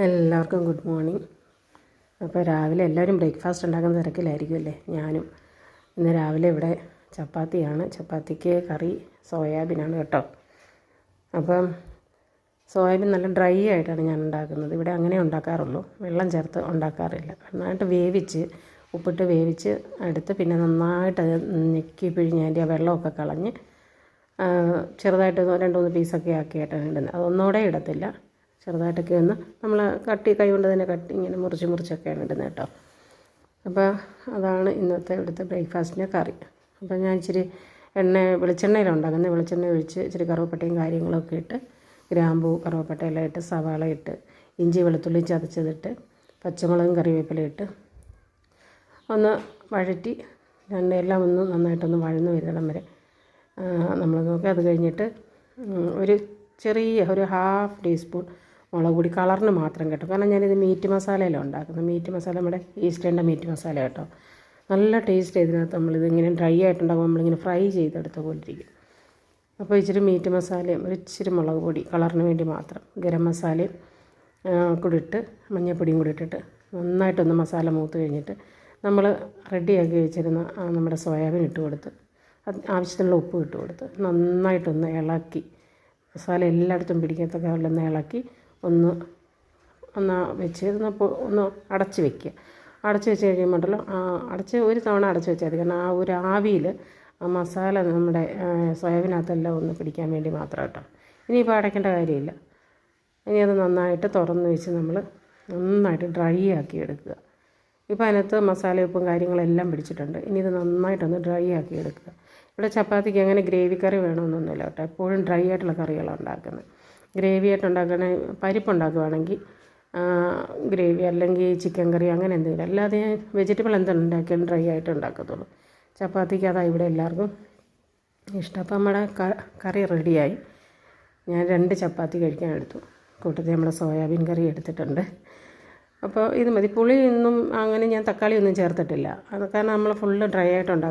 എല്ലാവർക്കും good morning. അപ്പോൾ രാവിലെ എല്ലാവരും ബ്രേക്ക്ഫാസ്റ്റ് ഉണ്ടാക്കുന്ന തിരക്കിലായിരിക്കുമല്ലേ. ഞാനും ഇന്ന് രാവിലെ ഇവിടെ ചപ്പാത്തിയാണ്. ചപ്പാത്തിക്ക് കറി സോയാബീനാണ് കേട്ടോ. അപ്പം സോയാബീൻ നല്ല ഡ്രൈ ആയിട്ടാണ് ഞാൻ ഉണ്ടാക്കുന്നത്. ഇവിടെ അങ്ങനെ ഉണ്ടാക്കാറുള്ളൂ, വെള്ളം ചേർത്ത് ഉണ്ടാക്കാറില്ല. നന്നായിട്ട് വേവിച്ച് ഉപ്പിട്ട് വേവിച്ച് എടുത്ത് പിന്നെ നന്നായിട്ട് അത് ഞെക്കി പിഴിഞ്ഞ് അതിൻ്റെ ആ വെള്ളമൊക്കെ കളഞ്ഞ് ചെറുതായിട്ട് 2-3 പീസൊക്കെ ആക്കിയിട്ടാണ് ഇടുന്നത്. അതൊന്നുകൂടെ ഇടത്തില്ല, ചെറുതായിട്ടൊക്കെ ഒന്ന് നമ്മൾ കൈ കൊണ്ട് തന്നെ ഇങ്ങനെ മുറിച്ചൊക്കെയാണ് ഇടുന്നത് കേട്ടോ. അപ്പോൾ അതാണ് ഇന്നത്തെ ഇവിടുത്തെ ബ്രേക്ക്ഫാസ്റ്റിൻ്റെ കറി. അപ്പോൾ ഞാൻ ഇച്ചിരി വെളിച്ചെണ്ണയിലുണ്ടാക്കുന്നത്. വെളിച്ചെണ്ണ ഒഴിച്ച് ഇച്ചിരി കറുവപ്പട്ടയും കാര്യങ്ങളൊക്കെ ഇട്ട്, ഗ്രാമ്പൂ കറുവപ്പട്ടയെല്ലാം ഇട്ട്, സവാള ഇട്ട്, ഇഞ്ചി വെളുത്തുള്ളി ചതച്ചതിട്ട്, പച്ചമുളകും കറിവേപ്പിലയും ഇട്ട് ഒന്ന് വഴറ്റി എല്ലാം ഒന്ന് നന്നായിട്ടൊന്ന് വഴന്ന് വരുന്നിടം വരെ നമ്മൾ നോക്കി. അത് കഴിഞ്ഞിട്ട് ഒരു ½ ടീസ്പൂൺ മുളക് പൊടി, കളറിന് മാത്രം കേട്ടോ. കാരണം ഞാനിത് മീറ്റ് മസാലയിലാണ് ഉണ്ടാക്കുന്നത്. മീറ്റ് മസാല നമ്മുടെ ഈസ്റ്റേണിൻ്റെ മീറ്റ് മസാല കേട്ടോ. നല്ല ടേസ്റ്റ്. ഇതിനകത്ത് നമ്മളിതിങ്ങനെ ഡ്രൈ ആയിട്ടുണ്ടാകുമ്പോൾ നമ്മളിങ്ങനെ ഫ്രൈ ചെയ്തെടുത്ത പോലെ ഇരിക്കും. അപ്പോൾ ഇച്ചിരി മീറ്റ് മസാലയും ഇച്ചിരി മുളക് പൊടി കളറിന് വേണ്ടി മാത്രം, ഗരം മസാലയും കൂടി ഇട്ട് മഞ്ഞൾപ്പൊടിയും കൂടി ഇട്ടിട്ട് നന്നായിട്ടൊന്ന് മസാല മൂത്ത് കഴിഞ്ഞിട്ട് നമ്മൾ റെഡിയാക്കി വെച്ചിരുന്ന നമ്മുടെ സോയാബീൻ ഇട്ട് കൊടുത്ത് ആവശ്യത്തിനുള്ള ഉപ്പ് ഇട്ട് കൊടുത്ത് നന്നായിട്ടൊന്ന് ഇളക്കി, മസാല എല്ലായിടത്തും പിടിക്കത്തൊക്കെ ഒന്ന് ഇളക്കി ഒന്ന് വെച്ച് ഒന്ന് അടച്ച് വെക്കുക. അടച്ച് വെച്ച് കഴിയുമ്പോഴല്ലോ ഒരു തവണ അടച്ച് വെച്ചാൽ മതി. കാരണം ആ ഒരു ആവിയിൽ ആ മസാല നമ്മുടെ സോയാബീനകത്തെല്ലാം ഒന്ന് പിടിക്കാൻ വേണ്ടി മാത്രം കേട്ടോ. ഇനിയിപ്പോൾ അടയ്ക്കേണ്ട കാര്യമില്ല. ഇനി അത് നന്നായിട്ട് തുറന്ന് വെച്ച് നമ്മൾ നന്നായിട്ട് ഡ്രൈ ആക്കി എടുക്കുക. ഇപ്പോൾ അതിനകത്ത് മസാല ഉപ്പും കാര്യങ്ങളെല്ലാം പിടിച്ചിട്ടുണ്ട്. ഇനി ഇത് നന്നായിട്ടൊന്ന് ഡ്രൈ ആക്കി എടുക്കുക. ഇവിടെ ചപ്പാത്തിക്ക് അങ്ങനെ ഗ്രേവി കറി വേണമെന്നൊന്നുമില്ല കേട്ടോ. എപ്പോഴും ഡ്രൈ ആയിട്ടുള്ള കറികളാണ് ഉണ്ടാക്കുന്നത്. ഗ്രേവി ആയിട്ട് ഉണ്ടാക്കണ പരിപ്പുണ്ടാക്കുകയാണെങ്കിൽ ഗ്രേവി, അല്ലെങ്കിൽ ചിക്കൻ കറി അങ്ങനെ എന്തെങ്കിലും. അല്ലാതെ വെജിറ്റബിൾ എന്താണ് ഉണ്ടാക്കിയാലും ഡ്രൈ ആയിട്ട് ഉണ്ടാക്കത്തുള്ളൂ. ചപ്പാത്തിക്ക് അതാണ് ഇവിടെ എല്ലാവർക്കും ഇഷ്ടം. അപ്പോൾ നമ്മുടെ കറി റെഡിയായി. ഞാൻ 2 ചപ്പാത്തി കഴിക്കാൻ എടുത്തു. കൂട്ടത്തിൽ നമ്മുടെ സോയാബീൻ കറി എടുത്തിട്ടുണ്ട്. അപ്പോൾ ഇത് മതി. പുളിയൊന്നും അങ്ങനെ ഞാൻ തക്കാളി ഒന്നും ചേർത്തിട്ടില്ല. അത് കാരണം നമ്മൾ ഫുള്ള് ഡ്രൈ ആയിട്ട് ഉണ്ടാക്കും.